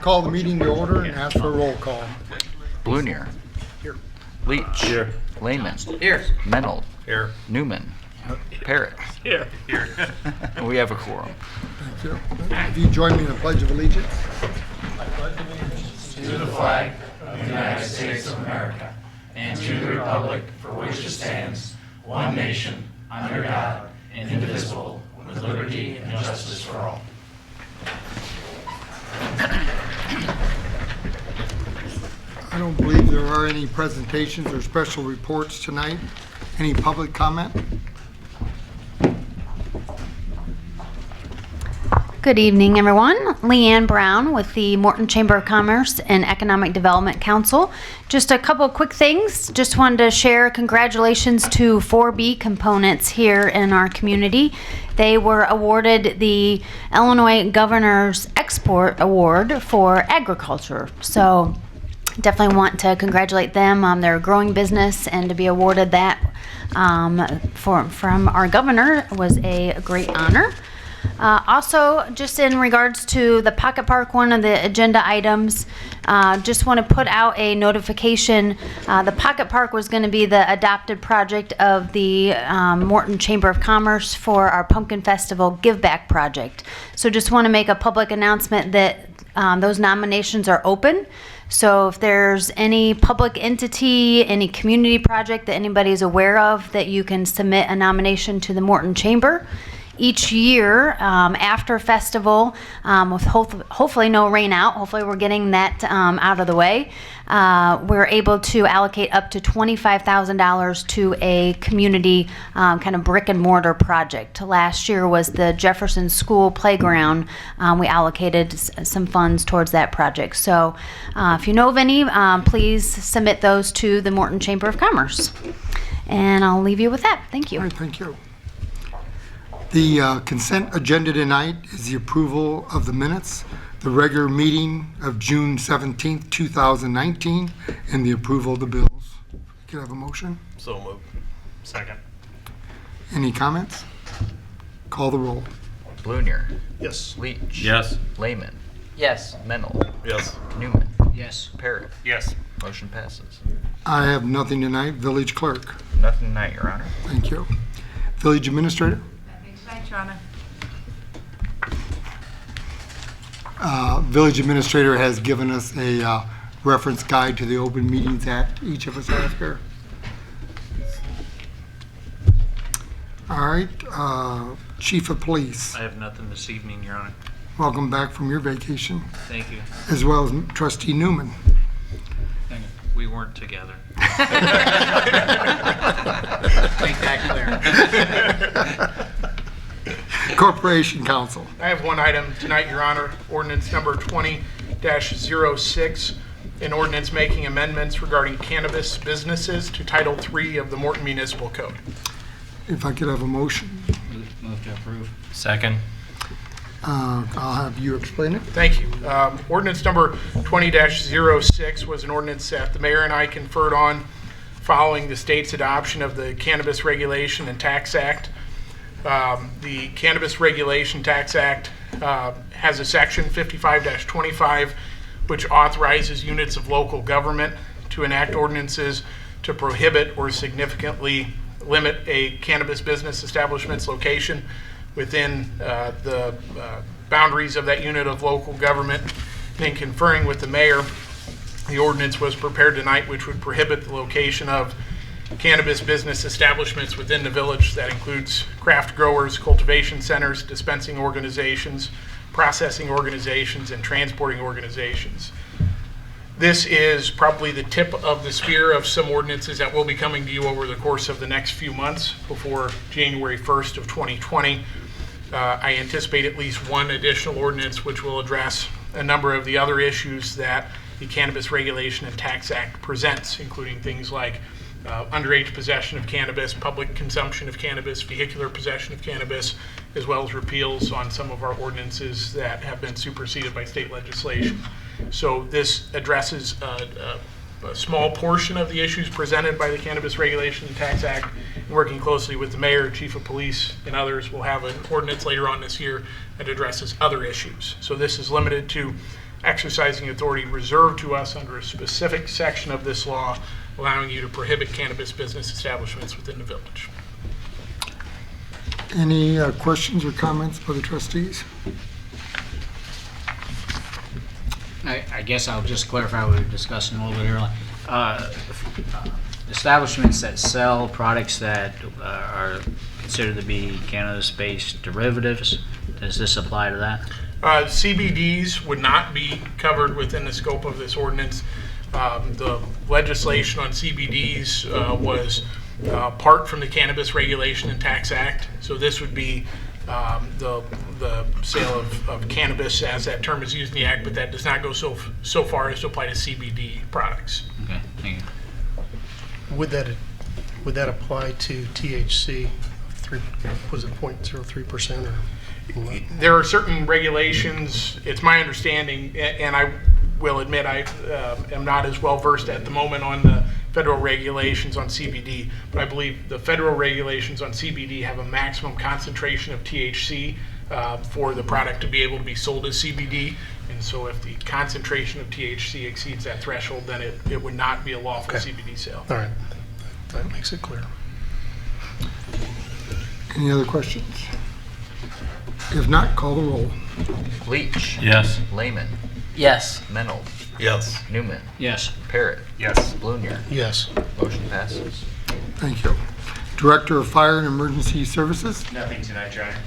call the meeting to order and ask for a roll call. Blunier. Here. Leach. Here. Lehman. Here. Menold. Here. Newman. Parrott. Here. Here. We have a quorum. Thank you. If you join me in the Pledge of Allegiance. To the flag of the United States of America and to the republic for which it stands, one nation, under God, indivisible, with liberty and justice for all. I don't believe there are any presentations or special reports tonight. Any public comment? Good evening, everyone. Leanne Brown with the Morton Chamber of Commerce and Economic Development Council. Just a couple quick things. Just wanted to share congratulations to 4B components here in our community. They were awarded the Illinois Governor's Export Award for Agriculture. So definitely want to congratulate them on their growing business, and to be awarded that from our governor was a great honor. Also, just in regards to the Pocket Park, one of the agenda items, just want to put out a notification. The Pocket Park was going to be the adopted project of the Morton Chamber of Commerce for our Pumpkin Festival Give Back project. So just want to make a public announcement that those nominations are open. So if there's any public entity, any community project that anybody's aware of, that you can submit a nomination to the Morton Chamber. Each year after festival, with hopefully no rain out, hopefully we're getting that out of the way, we're able to allocate up to $25,000 to a community kind of brick and mortar project. Last year was the Jefferson School Playground. We allocated some funds towards that project. So if you know of any, please submit those to the Morton Chamber of Commerce. And I'll leave you with that. Thank you. All right, thank you. The consent agenda tonight is the approval of the minutes, the regular meeting of June 17th, 2019, and the approval of the bills. Can I have a motion? So moved. Second. Any comments? Call the roll. Blunier. Yes. Leach. Yes. Lehman. Yes. Menold. Yes. Newman. Yes. Parrott. Yes. Motion passes. I have nothing tonight. Village clerk. Nothing tonight, Your Honor. Thank you. Village administrator. Thanks, Your Honor. Village administrator has given us a reference guide to the Open Meetings Act. Each of us have here. All right, Chief of Police. I have nothing this evening, Your Honor. Welcome back from your vacation, Thank you. as well as Trustee Newman. We weren't together. Make that clear. Corporation Counsel. I have one item tonight, Your Honor, ordinance number 20-06, an ordinance making amendments regarding cannabis businesses to Title III of the Morton Municipal Code. If I could have a motion, Move to approve. Second. I'll have you explain it. Thank you. Ordinance number 20-06 was an ordinance that the mayor and I conferred on following the state's adoption of the Cannabis Regulation and Tax Act. The Cannabis Regulation Tax Act has a section 55-25 which authorizes units of local government to enact ordinances to prohibit or significantly limit a cannabis business establishment's location within the boundaries of that unit of local government. And in conferring with the mayor, the ordinance was prepared tonight which would prohibit the location of cannabis business establishments within the village. That includes craft growers, cultivation centers, dispensing organizations, processing organizations, and transporting organizations. This is probably the tip of the spear of some ordinances that will be coming to you over the course of the next few months before January 1st of 2020. I anticipate at least one additional ordinance which will address a number of the other issues that the Cannabis Regulation and Tax Act presents, including things like underage possession of cannabis, public consumption of cannabis, vehicular possession of cannabis, as well as repeals on some of our ordinances that have been superseded by state legislation. So this addresses a small portion of the issues presented by the Cannabis Regulation and Tax Act. And working closely with the mayor, chief of police, and others, we'll have an ordinance later on this year that addresses other issues. So this is limited to exercising authority reserved to us under a specific section of this law, allowing you to prohibit cannabis business establishments within the village. Any questions or comments by the trustees? I guess I'll just clarify what we were discussing a little bit earlier. Establishments that sell products that are considered to be cannabis-based derivatives, does this apply to that? CBDs would not be covered within the scope of this ordinance. The legislation on CBDs was apart from the Cannabis Regulation and Tax Act. So this would be the sale of cannabis as that term is used in the act, but that does not go so far as to apply to CBD products. Okay, thank you. Would that apply to THC? Was it 0.03% or? There are certain regulations, it's my understanding, and I will admit I am not as well versed at the moment on the federal regulations on CBD, but I believe the federal regulations on CBD have a maximum concentration of THC for the product to be able to be sold as CBD. And so if the concentration of THC exceeds that threshold, then it would not be a lawful Okay. CBD sale. All right, that makes it clear. Any other questions? If not, call the roll. Leach. Yes. Lehman. Yes. Menold. Yes. Newman. Yes. Parrot. Yes. Blunier. Yes. Motion passes. Thank you. Director of Fire and Emergency Services Nothing tonight, Your Honor.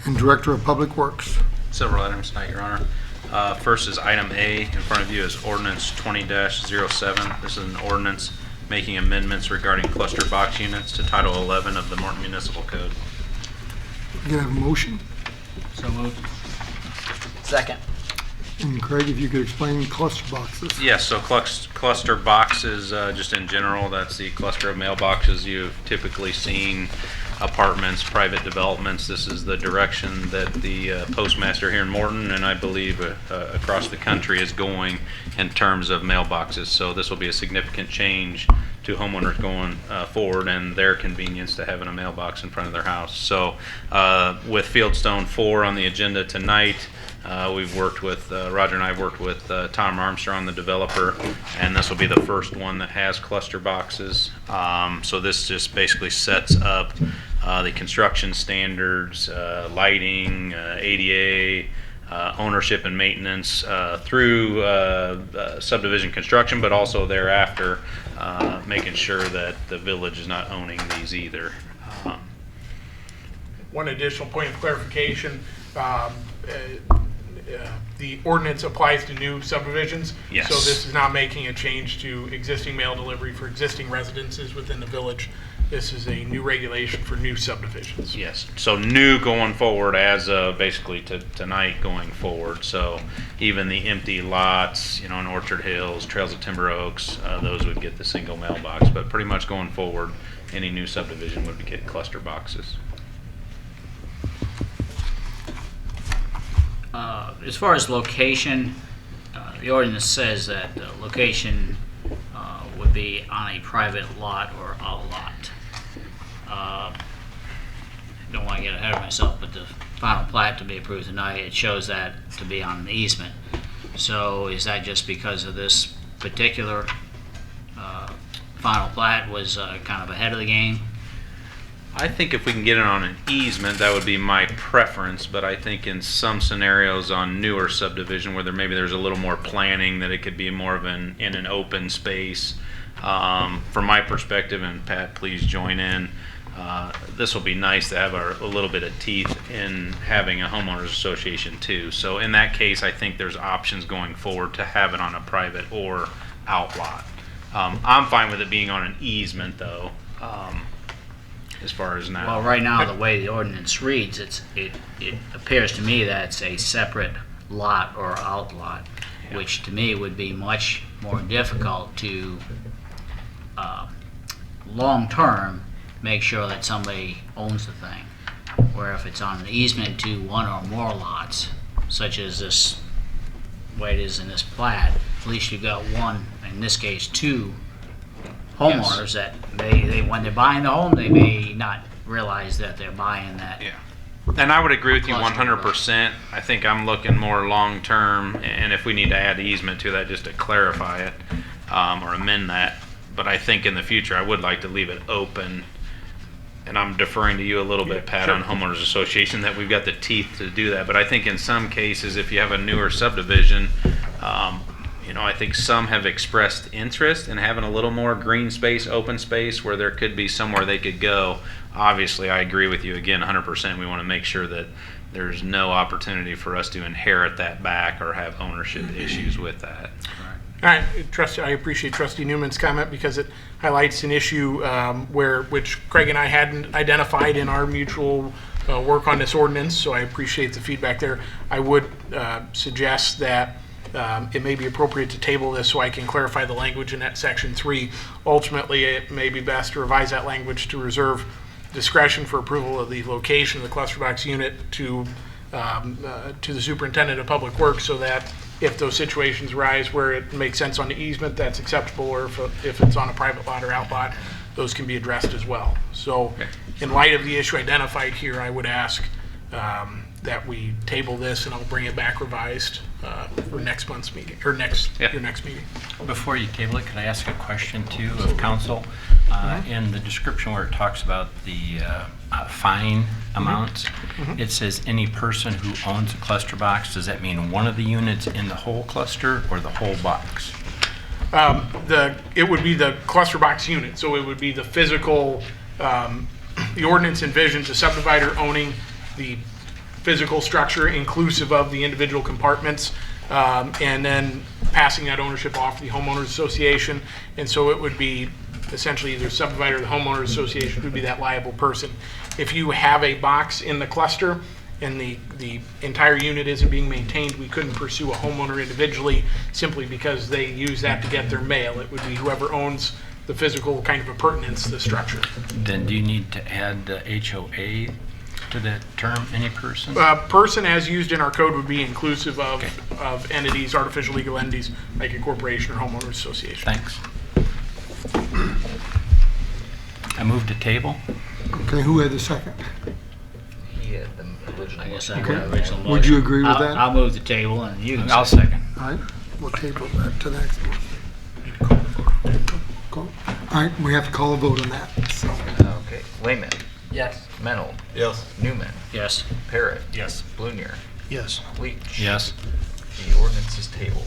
and Director of Public Works. Several items tonight, Your Honor. First is item A in front of you is ordinance 20-07. This is an ordinance making amendments regarding cluster box units to Title 11 of the Morton Municipal Code. You gonna have a motion? So moved. Second. And Craig, if you could explain cluster boxes. Yes, so cluster boxes, just in general, that's the cluster of mailboxes you've typically seen, apartments, private developments. This is the direction that the postmaster here in Morton, and I believe across the country, is going in terms of mailboxes. So this will be a significant change to homeowners going forward and their convenience to having a mailbox in front of their house. So with Fieldstone 4 on the agenda tonight, we've worked with, Roger and I have worked with Tom Armstrong, the developer, and this will be the first one that has cluster boxes. So this just basically sets up the construction standards, lighting, ADA, ownership and maintenance through subdivision construction, but also thereafter making sure that the village is not owning these either. One additional point of clarification, the ordinance applies to new subdivisions. Yes. So this is not making a change to existing mail delivery for existing residences within the village. This is a new regulation for new subdivisions. Yes, so new going forward as basically to tonight going forward. So even the empty lots, in Orchard Hills, Trails of Timber Oaks, those would get the single mailbox. But pretty much going forward, any new subdivision would get cluster boxes. As far as location, the ordinance says that the location would be on a private lot or outlot. Don't want to get ahead of myself, but the final plat to be approved tonight, it shows that to be on an easement. So is that just because of this particular final plat was kind of ahead of the game? I think if we can get it on an easement, that would be my preference, but I think in some scenarios on newer subdivision where maybe there's a little more planning, that it could be more of in an open space. From my perspective, and Pat, please join in, this will be nice to have a little bit of teeth in having a homeowners association too. So in that case, I think there's options going forward to have it on a private or outlot. I'm fine with it being on an easement though. As far as now. Well, right now, the way the ordinance reads, it appears to me that it's a separate lot or outlot, which to me would be much more difficult to, long-term, make sure that somebody owns the thing. Where if it's on an easement to one or more lots, such as this way it is in this plat, at least you've got one, in this case, two homeowners that they when they're buying the home, they may not realize that they're buying that Yeah. And I would agree with you Cluster 100%. I think I'm looking more long-term, and if we need to add easement to that, just to clarify it, or amend that. But I think in the future, I would like to leave it open, and I'm deferring to you a little bit, Pat, on homeowners association, that we've got the teeth to do that. But I think in some cases, if you have a newer subdivision, I think some have expressed interest in having a little more green space, open space, where there could be somewhere they could go. Obviously, I agree with you again 100%. We want to make sure that there's no opportunity for us to inherit that back or have ownership issues with that. All right, I appreciate Trustee Newman's comment because it highlights an issue which Craig and I hadn't identified in our mutual work on this ordinance, so I appreciate the feedback there. I would suggest that it may be appropriate to table this so I can clarify the language in that section 3. Ultimately, it may be best to revise that language to reserve discretion for approval of the location of the cluster box unit to the superintendent of public works, so that if those situations arise where it makes sense on the easement, that's acceptable, or if it's on a private lot or outlot, those can be addressed as well. So in light of the issue identified here, I would ask that we table this, and I'll bring it back revised for next month's meeting, or your next meeting. Before you table it, could I ask a question too of council? In the description where it talks about the fine amounts, it says any person who owns a cluster box. Does that mean one of the units in the whole cluster or the whole box? It would be the cluster box unit, so it would be the physical, the ordinance envisions a subdivider owning the physical structure inclusive of the individual compartments, and then passing that ownership off to the homeowners association. And so it would be essentially either subdivider or the homeowners association would be that liable person. If you have a box in the cluster and the entire unit isn't being maintained, we couldn't pursue a homeowner individually simply because they use that to get their mail. It would be whoever owns the physical kind of appurtenance to the structure. Then do you need to add the HOA to that term, any person? Person as used in our code would be inclusive of entities, artificial legal entities, like a corporation or homeowners association. Thanks. I move to table. Okay, who had the second? He had the original. I guess I motion. had the original motion. Would you agree with that? I'll move the table, and you can I'll second. All right, we'll table that to the next one. All right, we have to call a vote on that, so. Okay. Lehman. Yes. Mennel. Yes. Newman. Yes. Parrot. Yes. Blunier. Yes. Leach. Yes. The ordinance is tabled.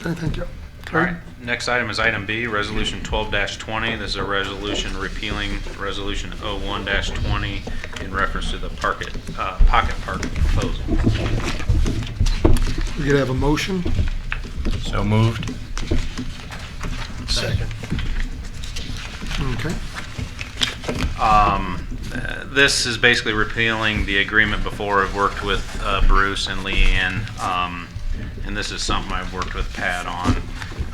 Okay, thank you. All right, next item is item B, Resolution 12-20. This is a resolution repealing Resolution 01-20 in reference to the pocket park proposal. We could have a motion. So moved. Second. Okay. This is basically repealing the agreement before. I've worked with Bruce and Leanne, and this is something I've worked with Pat on.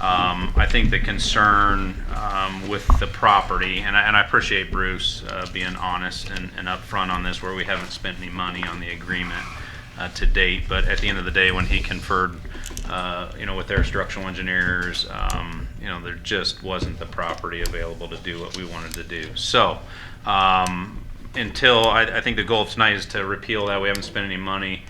I think the concern with the property, and I appreciate Bruce being honest and upfront on this, where we haven't spent any money on the agreement to date, but at the end of the day, when he conferred with their structural engineers, there just wasn't the property available to do what we wanted to do. So until I think the goal tonight is to repeal that. We haven't spent any money.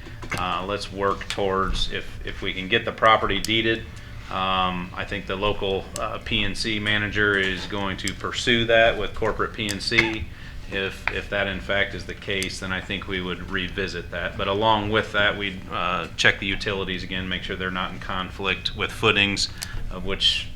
Let's work towards, if we can get the property deeded. I think the local PNC manager is going to pursue that with corporate PNC. If that in fact is the case, then I think we would revisit that. But along with that, we'd check the utilities again, make sure they're not in conflict with footings, of which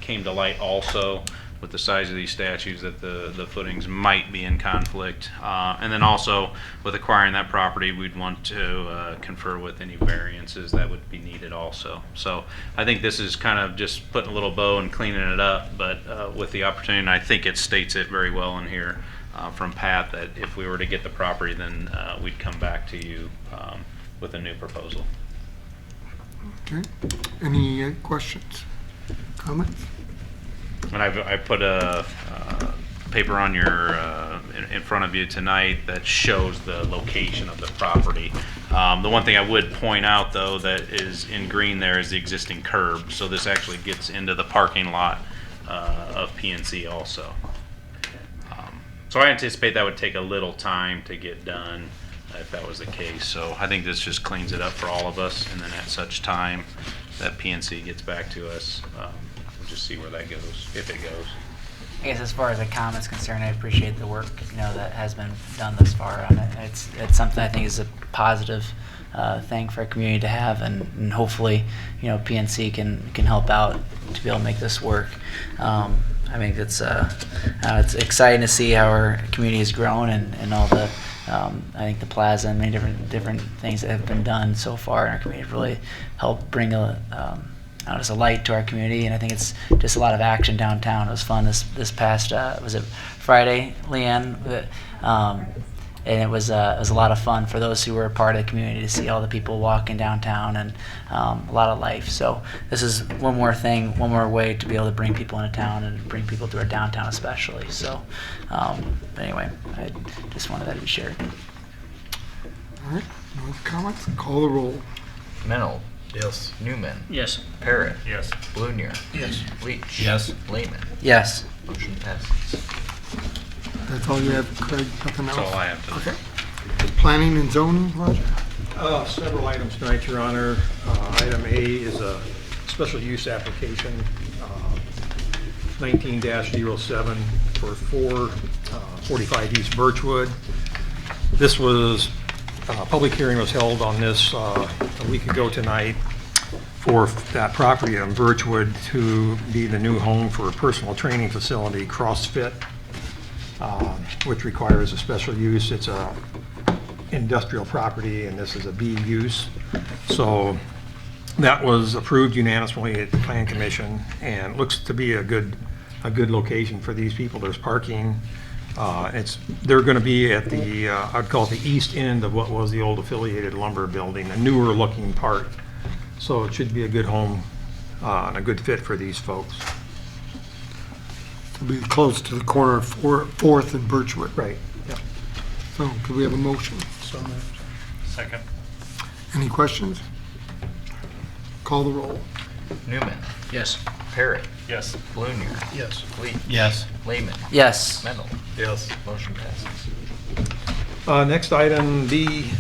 came to light also with the size of these statues, that the footings might be in conflict. And then also with acquiring that property, we'd want to confer with any variances that would be needed also. So I think this is kind of just putting a little bow and cleaning it up, but with the opportunity, and I think it states it very well in here from Pat, that if we were to get the property, then we'd come back to you with a new proposal. Okay. Any questions, comments? And I put a paper on your in front of you tonight that shows the location of the property. The one thing I would point out, though, that is in green there is the existing curb. So this actually gets into the parking lot of PNC also. So I anticipate that would take a little time to get done if that was the case. So I think this just cleans it up for all of us, and then at such time that PNC gets back to us, we'll just see where that goes, if it goes. I guess as far as the comment's concerned, I appreciate the work, that has been done thus far on it. It's something I think is a positive thing for our community to have, and hopefully, PNC can help out to be able to make this work. I think it's exciting to see how our community has grown and all the I think the plaza and many different things that have been done so far in our community have really helped bring just a light to our community, and I think it's just a lot of action downtown. It was fun this past was it Friday, Leanne? And it was a lot of fun for those who were a part of the community to see all the people walking downtown and a lot of life. So this is one more thing, one more way to be able to bring people into town and bring people to our downtown especially. So anyway, I just wanted that to be shared. All right, no other comments? Call the roll. Mennel. Yes. Newman. Yes. Parrot. Yes. Blunier. Yes. Leach. Yes. Lehman. Yes. Motion passes. That's all you have, Craig? Nothing else? That's all I have to. Okay. Planning and zoning, Roger? Several items tonight, Your Honor. Item A is a special use application, 19-07 for 445 East Birchwood. This was, public hearing was held on this a week ago tonight for that property on Birchwood to be the new home for a personal training facility, CrossFit, which requires a special use. It's a industrial property, and this is a B use. So that was approved unanimously at the Plan Commission, and looks to be a good location for these people. There's parking. They're going to be at the I'd call it the east end of what was the old Affiliated Lumber Building, a newer looking part. So it should be a good home and a good fit for these folks. It'll be close to the corner of 4th and Birchwood. Right. Yep. So, could we have a motion? So moved. Second. Any questions? Call the roll. Newman. Yes. Parrot. Yes. Blunier. Yes. Leach. Yes. Lehman. Yes. Mennel. Yes. Motion passes. Next item, B,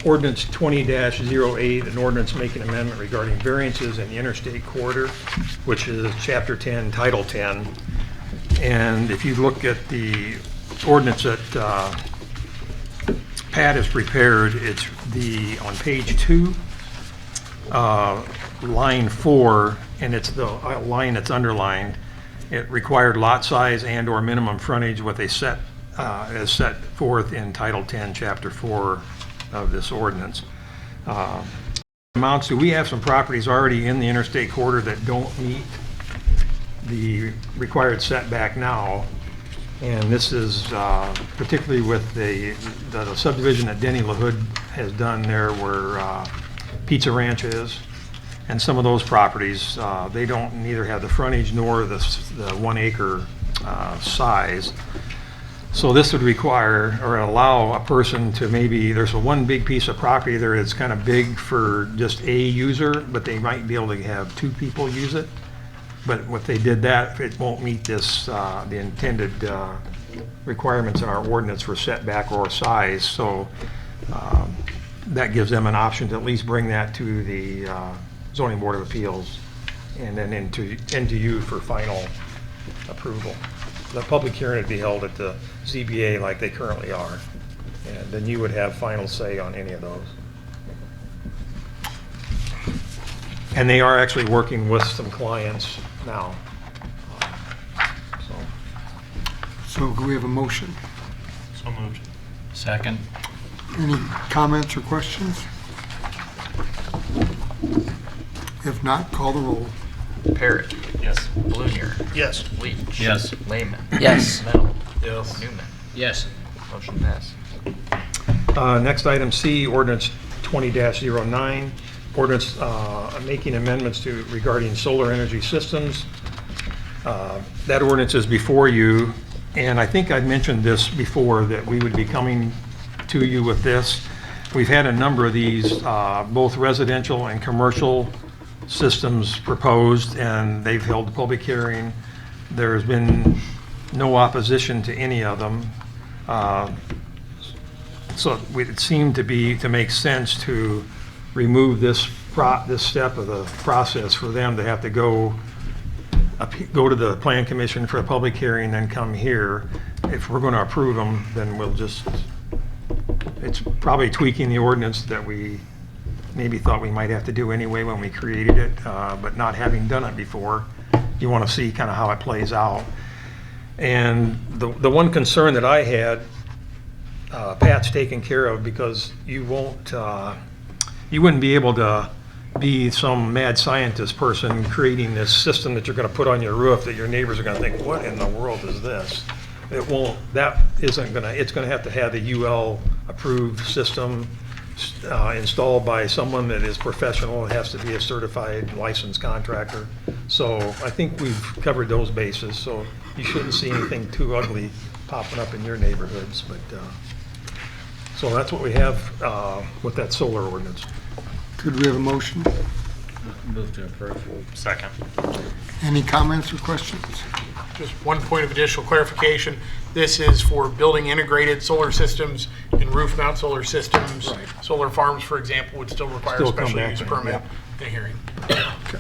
ordinance 20-08, an ordinance making amendment regarding variances in the interstate corridor, which is Chapter 10, Title 10. And if you look at the ordinance that Pat has prepared, it's on page 2, line 4, and it's the line that's underlined. It required lot size and/or minimum frontage, what they set as set forth in Title 10, Chapter 4 of this ordinance. Amounts to, we have some properties already in the interstate corridor that don't meet the required setback now, and this is particularly with the subdivision that Denny LaHood has done there where Pizza Ranch is, and some of those properties, they don't neither have the frontage nor the 1 acre size. So this would require or allow a person to maybe, there's one big piece of property there that's kind of big for just a user, but they might be able to have 2 people use it. But what they did that, it won't meet this, the intended requirements in our ordinance for setback or size. So that gives them an option to at least bring that to the Zoning Board of Appeals and then into you for final approval. The public hearing would be held at the ZBA like they currently are. And then you would have final say on any of those. And they are actually working with some clients now. So, could we have a motion? So moved. Second. Any comments or questions? If not, call the roll. Parrot. Yes. Blunier. Yes. Leach. Yes. Lehman. Yes. Mennel. Yes. Newman. Yes. Motion passes. Next item C, ordinance 20-09, ordinance making amendments to regarding solar energy systems. That ordinance is before you, and I think I mentioned this before that we would be coming to you with this. We've had a number of these, both residential and commercial systems proposed, and they've held a public hearing. There's been no opposition to any of them. So it seemed to make sense to remove this step of the process for them to have to go to the Plan Commission for a public hearing, then come here. If we're going to approve them, then it's probably tweaking the ordinance that we maybe thought we might have to do anyway when we created it, but not having done it before, you want to see kind of how it plays out. And the one concern that I had, Pat's taken care of, because you wouldn't be able to be some mad scientist person creating this system that you're going to put on your roof that your neighbors are going to think, what in the world is this? It's going to have a UL approved system installed by someone that is professional. It has to be a certified licensed contractor. So I think we've covered those bases, so you shouldn't see anything too ugly popping up in your neighborhoods. But so that's what we have with that solar ordinance. Could we have a motion? Move to approve. Second. Any comments or questions? Just one point of additional clarification. This is for building integrated solar systems and roof mount solar systems. Right. Solar farms, for example, would still require a Still come special back use then, permit yeah. in a hearing. Okay.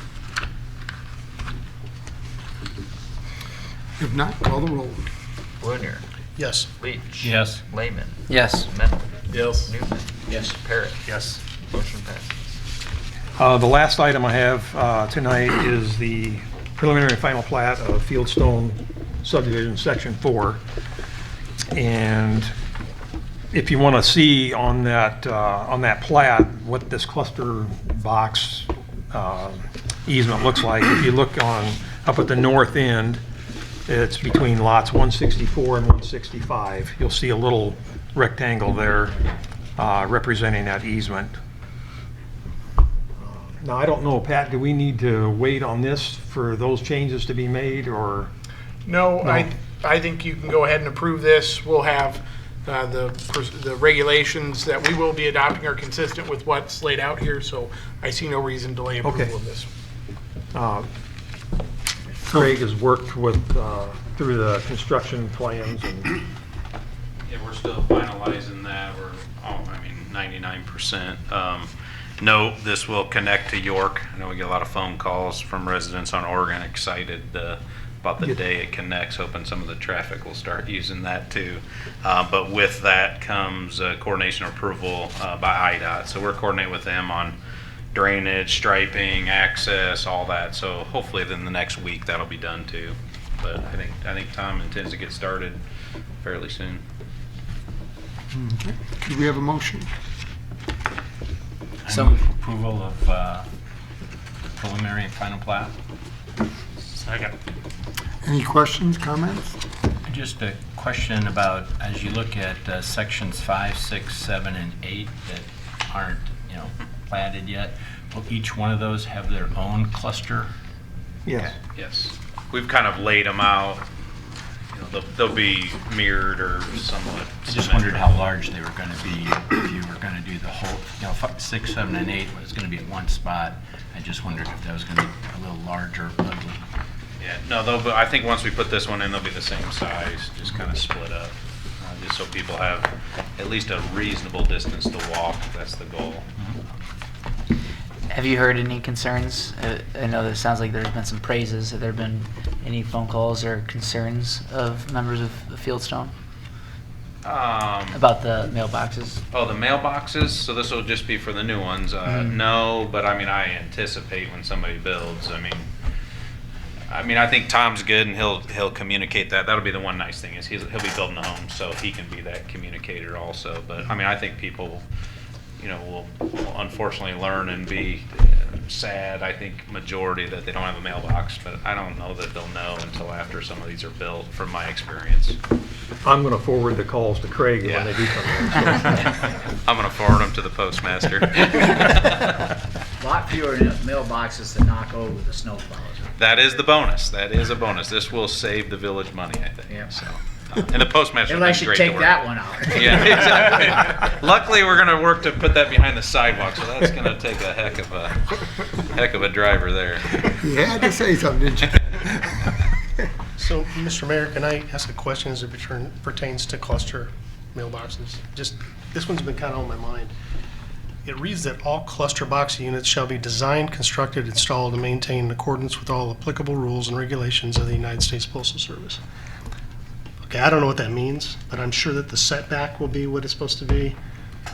If not, call the roll. Blunier, Yes. Leach. Yes. Lehman, Yes. Mennel, Yes. Newman, Yes. Parrot. Yes. Motion passes. The last item I have tonight is the preliminary and final plat of Fieldstone subdivision, section 4. And if you want to see on that plat what this cluster box easement looks like, if you look up at the north end, it's between lots 164 and 165. You'll see a little rectangle there representing that easement. Now, I don't know, Pat, do we need to wait on this for those changes to be made, or? No, No. I think you can go ahead and approve this. We'll have the regulations that we will be adopting are consistent with what's laid out here, so I see no reason to delay approval Okay. of this. Craig has worked with, through the construction plans and, Yeah, we're still finalizing that. We're, 99%. No, this will connect to York. I know we get a lot of phone calls from residents on Oregon excited about the day it connects, hoping some of the traffic will start using that too. But with that comes coordination approval by IDOT. So we're coordinating with them on drainage, striping, access, all that. So hopefully then the next week that'll be done too. But I think Tom intends to get started fairly soon. Okay. Could we have a motion? I move approval of preliminary and final plat. Second. Any questions, comments? Just a question about, as you look at sections 5, 6, 7, and 8 that aren't, platted yet, will each one of those have their own cluster? yes. Yes. We've kind of laid them out. They'll be mirrored or somewhat. I just wondered how large they were going to be if you were going to do the whole, 6, 7, and 8 was going to be at one spot. I just wondered if that was going to be a little larger, ugly. Yeah, no, I think once we put this one in, they'll be the same size, just kind of split up. Just so people have at least a reasonable distance to walk. That's the goal. Have you heard any concerns? I know that it sounds like there's been some praises. Have there been any phone calls or concerns of members of Fieldstone about the mailboxes? Oh, the mailboxes? So this will just be for the new ones? No, but I anticipate when somebody builds, I think Tom's good and he'll communicate that. That'll be the one nice thing is he'll be building a home, so he can be that communicator also. But I think people, will unfortunately learn and be sad. I think majority that they don't have a mailbox, but I don't know that they'll know until after some of these are built, from my experience. I'm going to forward the calls to Craig Yeah. when they do come in. I'm going to forward them to the postmaster. A lot fewer mailboxes to knock over the snowplows. That is the bonus. That is a bonus. This will save the village money, I think. Yeah. So, and the postmaster Maybe I is should great to take work that with. one out. Yeah, exactly. Luckily, we're going to work to put that behind the sidewalk, so that's going to take a heck of a driver there. You had to say something, didn't you? So, Mr. Mayor, can I ask a question as it pertains to cluster mailboxes? Just, this one's been kind of on my mind. It reads that all cluster box units shall be designed, constructed, installed, and maintained in accordance with all applicable rules and regulations of the United States Postal Service. Okay, I don't know what that means, but I'm sure that the setback will be what it's supposed to be.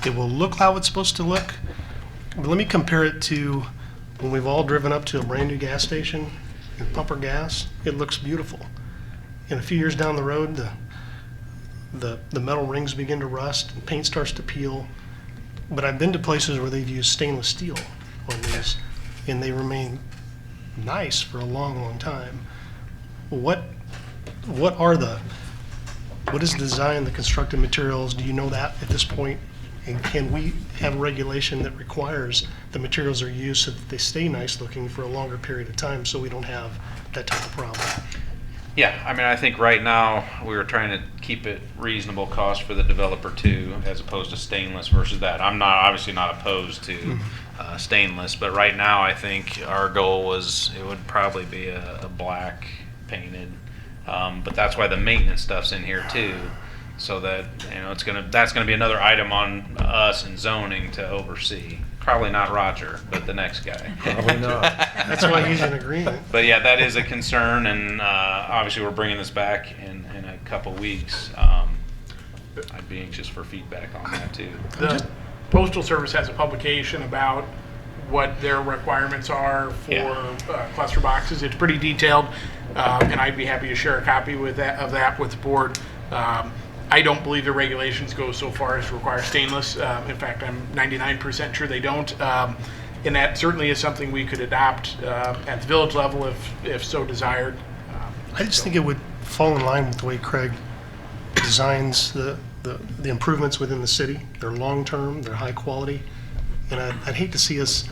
It will look how it's supposed to look. But let me compare it to when we've all driven up to a brand new gas station and pump our gas. It looks beautiful. And a few years down the road, the metal rings begin to rust and paint starts to peel. But I've been to places where they've used stainless steel on these, and they remain nice for a long, long time. What is the design, the constructed materials? Do you know that at this point? And can we have regulation that requires the materials are used so that they stay nice looking for a longer period of time so we don't have that type of problem? Yeah, I mean, I think right now, we were trying to keep it reasonable cost for the developer too, as opposed to stainless versus that. I'm not, obviously not opposed to stainless, but right now, I think our goal was, it would probably be a black painted. But that's why the maintenance stuff's in here too, so that, you know, that's gonna be another item on us in zoning to oversee. Probably not Roger, but the next guy. Probably not. That's why he's in agreement. But yeah, that is a concern, and obviously we're bringing this back in a couple weeks. I'd be anxious for feedback on that too. The Postal Service has a publication about what their requirements are for cluster boxes. It's pretty detailed, and I'd be happy to share a copy of that with the board. I don't believe the regulations go so far as to require stainless. In fact, I'm 99% sure they don't. And that certainly is something we could adopt at the village level if so desired. I just think it would fall in line with the way Craig designs the improvements within the city. They're long-term, they're high quality. And I'd hate to see us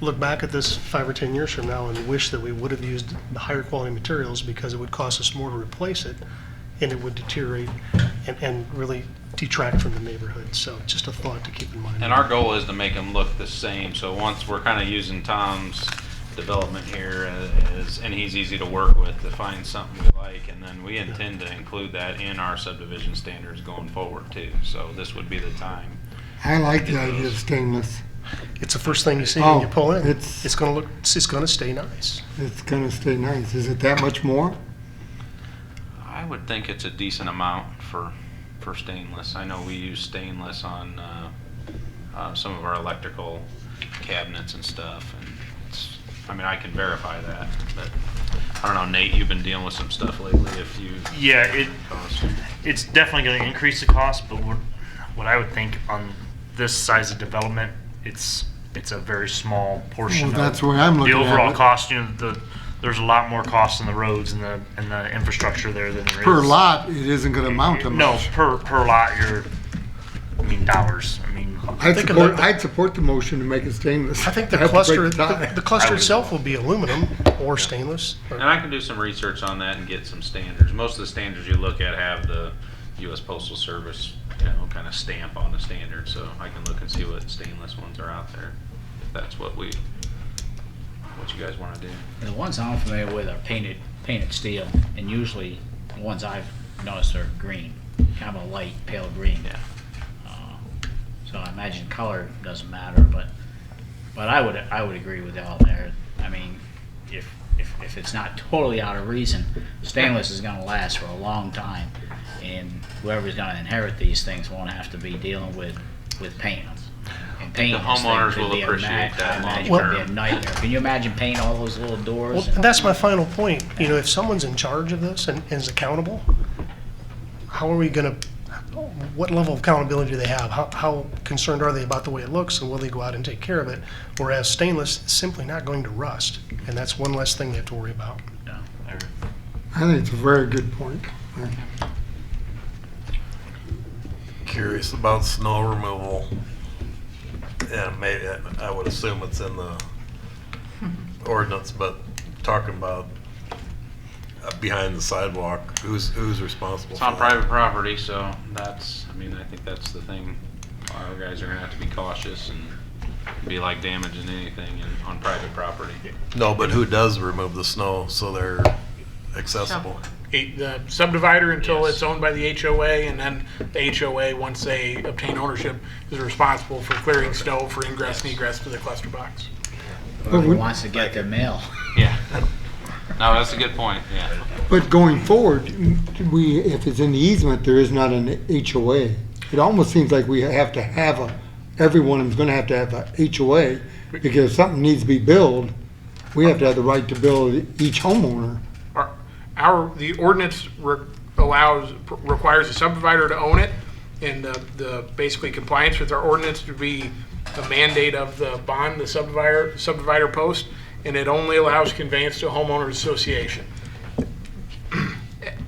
look back at this 5 or 10 years from now and wish that we would have used the higher quality materials because it would cost us more to replace it and it would deteriorate and really detract from the neighborhood. So just a thought to keep in mind. And our goal is to make them look the same. So once we're kind of using Tom's development here and he's easy to work with to find something we like, and then we intend to include that in our subdivision standards going forward too. So this would be the time. I like the idea of stainless. It's the first thing you see when you pull in. it's- It's gonna stay nice. It's gonna stay nice. Is it that much more? I would think it's a decent amount for stainless. I know we use stainless on some of our electrical cabinets and stuff, and I mean, I can verify that, but I don't know, Nate, you've been dealing with some stuff lately. If you It's definitely going to increase the cost, but what I would think on this size of development, it's a very small portion Well, that's of where I'm looking the at overall it. cost. You know, there's a lot more costs in the roads and the infrastructure there than there is Per lot, it isn't gonna amount to No, much. per lot, dollars. I'd support the motion to make it stainless. I think the Have to break cluster, the tie. the cluster itself will be aluminum or stainless. And I can do some research on that and get some standards. Most of the standards you look at have the U.S. Postal Service, you know, kind of stamp on the standard, so I can look and see what stainless ones are out there. If that's what you guys want to do. The ones I'm familiar with are painted steel, and usually the ones I've noticed are green, kind of a light pale green. Yeah. So I imagine color doesn't matter, but I would agree with y'all there. I mean, if it's not totally out of reason, stainless is going to last for a long time, and whoever's going to inherit these things won't have to be dealing with paint. And paint The homeowners will appreciate that I imagine long it would be a nightmare. Can you imagine painting all those little doors? Well, that's my final point. You know, if someone's in charge of this and is accountable, how are we gonna, what level of accountability do they have? How concerned are they about the way it looks, and will they go out and take care of it? Whereas stainless is simply not going to rust, and that's one less thing they have to worry about. No, I think it's a very good point. Curious about snow removal. And maybe, I would assume it's in the ordinance, but talking about behind the sidewalk, who's responsible It's for on that? private property, so I think that's the thing. Our guys are gonna have to be cautious and be like damaging anything on private property. No, but who does remove the snow so they're accessible? the subdivider until Yes. it's owned by the HOA, and then the HOA, once they obtain ownership, is responsible for clearing snow for ingress and egress to the cluster box. Whoever wants to get their mail. Yeah. No, that's a good point, yeah. But going forward, if it's in the easement, there is not an HOA. It almost seems like we have to have everyone is gonna have to have a HOA, because if something needs to be billed, we have to have the right to bill each homeowner. The ordinance requires the subdivider to own it, and the basically compliance with our ordinance would be a mandate of the bond, the subdivider post, and it only allows conveyance to a homeowners association.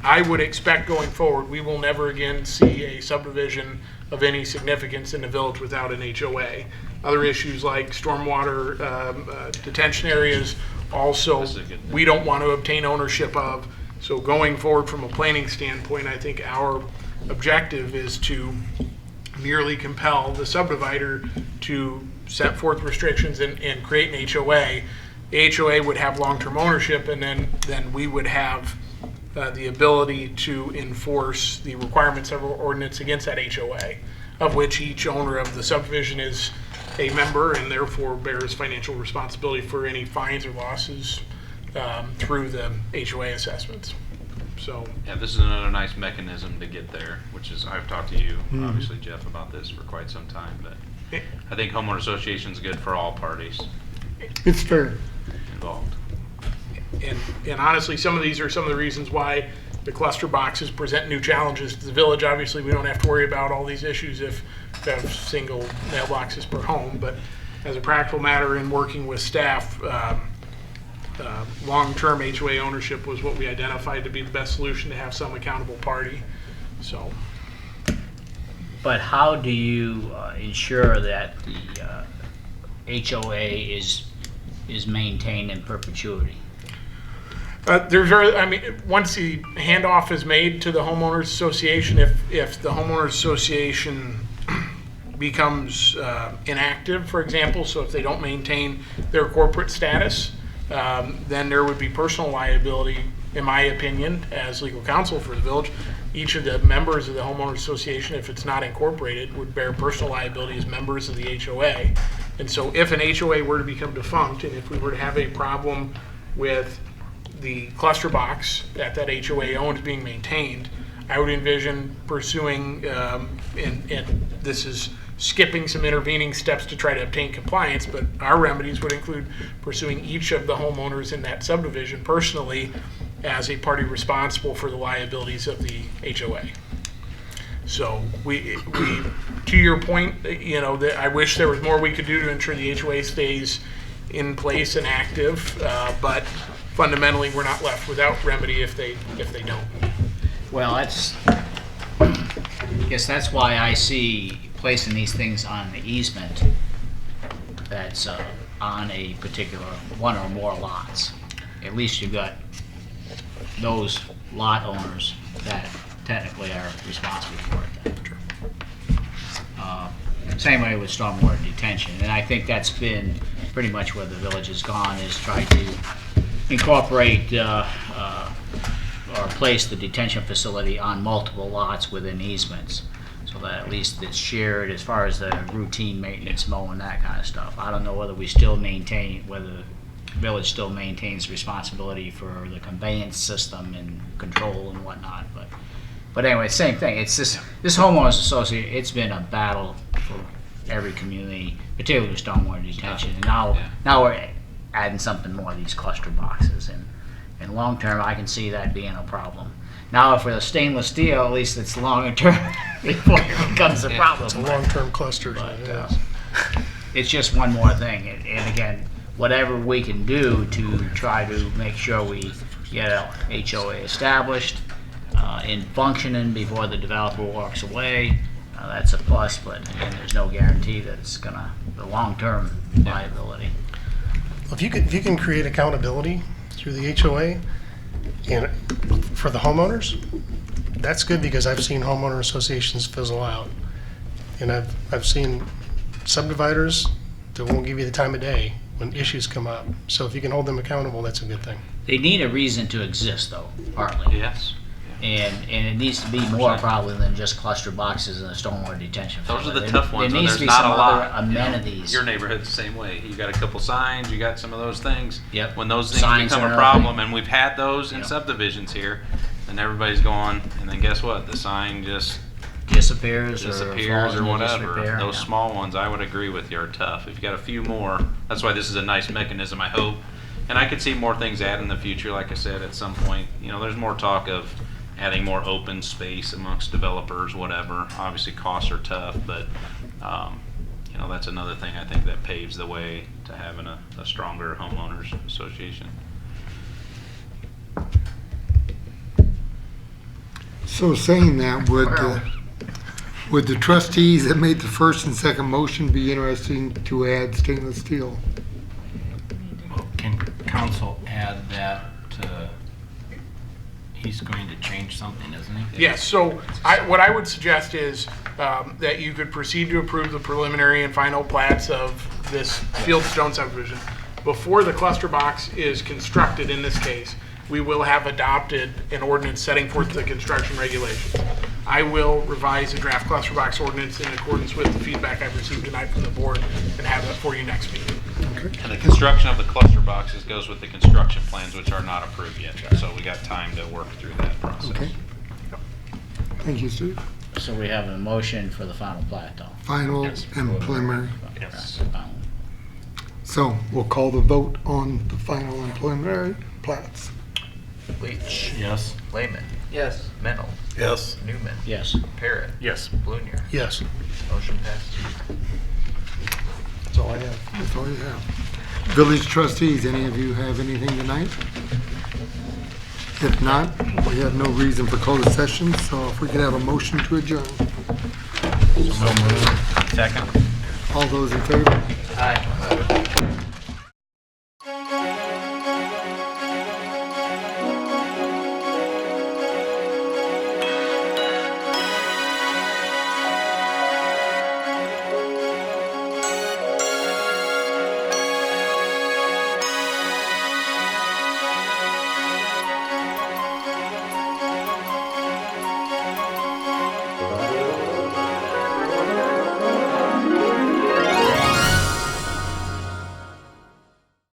I would expect going forward, we will never again see a subdivision of any significance in the village without an HOA. Other issues like stormwater detention areas also, we don't want to obtain ownership of. So going forward from a planning standpoint, I think our objective is to merely compel the subdivider to set forth restrictions and create an HOA. The HOA would have long-term ownership, and then we would have the ability to enforce the requirements of our ordinance against that HOA, of which each owner of the subdivision is a member and therefore bears financial responsibility for any fines or losses through the HOA assessments. So Yeah, this is another nice mechanism to get there, which is, I've talked to you, obviously, Jeff, about this for quite some time, but I think homeowner association's good for all parties It's fair. involved. and honestly, some of these are some of the reasons why the cluster boxes present new challenges to the village. Obviously, we don't have to worry about all these issues if we have single mailboxes per home, but as a practical matter, in working with staff, long-term HOA ownership was what we identified to be the best solution, to have some accountable party. So, But how do you ensure that the HOA is maintained in perpetuity? once the handoff is made to the homeowners association, if the homeowners association becomes inactive, for example, so if they don't maintain their corporate status, then there would be personal liability, in my opinion, as legal counsel for the village. Each of the members of the homeowners association, if it's not incorporated, would bear personal liability as members of the HOA. And so if an HOA were to become defunct, and if we were to have a problem with the cluster box that HOA owns being maintained, I would envision pursuing, and this is skipping some intervening steps to try to obtain compliance, but our remedies would include pursuing each of the homeowners in that subdivision personally as a party responsible for the liabilities of the HOA. So we to your point, that I wish there was more we could do to ensure the HOA stays in place and active, but fundamentally we're not left without remedy if they don't. Well, I guess that's why I see placing these things on the easement that's on a particular one or more lots. At least you've got those lot owners that technically are responsible for it then. Same way with stormwater detention, and I think that's been pretty much where the village has gone, is try to incorporate or place the detention facility on multiple lots within easements, so that at least it's shared as far as the routine maintenance, mowing, that kind of stuff. I don't know whether we still maintain, whether the village still maintains responsibility for the conveyance system and control and whatnot, but anyway, same thing. It's this homeowners association, it's been a battle for every community, particularly with stormwater detention, and now we're adding something more of these cluster boxes, and long term I can see that being a problem. Now if we're stainless steel, at least it's longer term before it becomes a problem. It's a long-term cluster. But it's just one more thing, and again, whatever we can do to try to make sure we get a HOA established in functioning before the developer walks away, that's a plus, but again, there's no guarantee that it's gonna, the long-term liability. If you can create accountability through the HOA and for the homeowners, that's good, because I've seen homeowner associations fizzle out. And I've seen subdividers that won't give you the time of day when issues come up. So if you can hold them accountable, that's a good thing. They need a reason to exist, though, partly. Yes. And it needs to be more probably than just cluster boxes and a stormwater detention Those are facility. the tough ones There when needs to there's be not some a lot. other you know. amenities. Your neighborhood's the same way. You got a couple signs, you got some of those things. Yep. When those things Signs become are a another problem, thing. and we've had those in Yep. subdivisions here, and everybody's going, and then guess what? The sign just Disappears disappears or or falls into whatever. disrepair. Those Yeah. small ones, I would agree with you, are tough. If you got a few more, that's why this is a nice mechanism, I hope. And I could see more things added in the future, like I said, at some point. You know, there's more talk of adding more open space amongst developers, whatever. Obviously, costs are tough, but, you know, that's another thing I think that paves the way to having a stronger homeowners association. So saying that, would the trustees that made the first and second motion be interesting to add stainless steel? Can council add that, he's going to change something, isn't he? Yes, so what I would suggest is that you could proceed to approve the preliminary and final plats of this Fieldstone subdivision. Before the cluster box is constructed in this case, we will have adopted an ordinance setting forth the construction regulations. I will revise the draft cluster box ordinance in accordance with the feedback I've received tonight from the board and have that for you next meeting. And the construction of the cluster boxes goes with the construction plans, which are not approved yet. So we got time to work through that process. Okay. Thank you, Steve. So we have a motion for the final plat, though. Final Yes. and preliminary. Yes. Final. So we'll call the vote on the final and preliminary plats. Leach. Yes. Lehman. Yes. Mennel. Yes. Newman. Yes. Parrot. Yes. Blunier. Yes. Motion passes. That's all I have. That's all you have. Village trustees, any of you have anything tonight? If not, we have no reason for closed session, so if we could have a motion to adjourn. So moved. Second. All those in favor? Aye.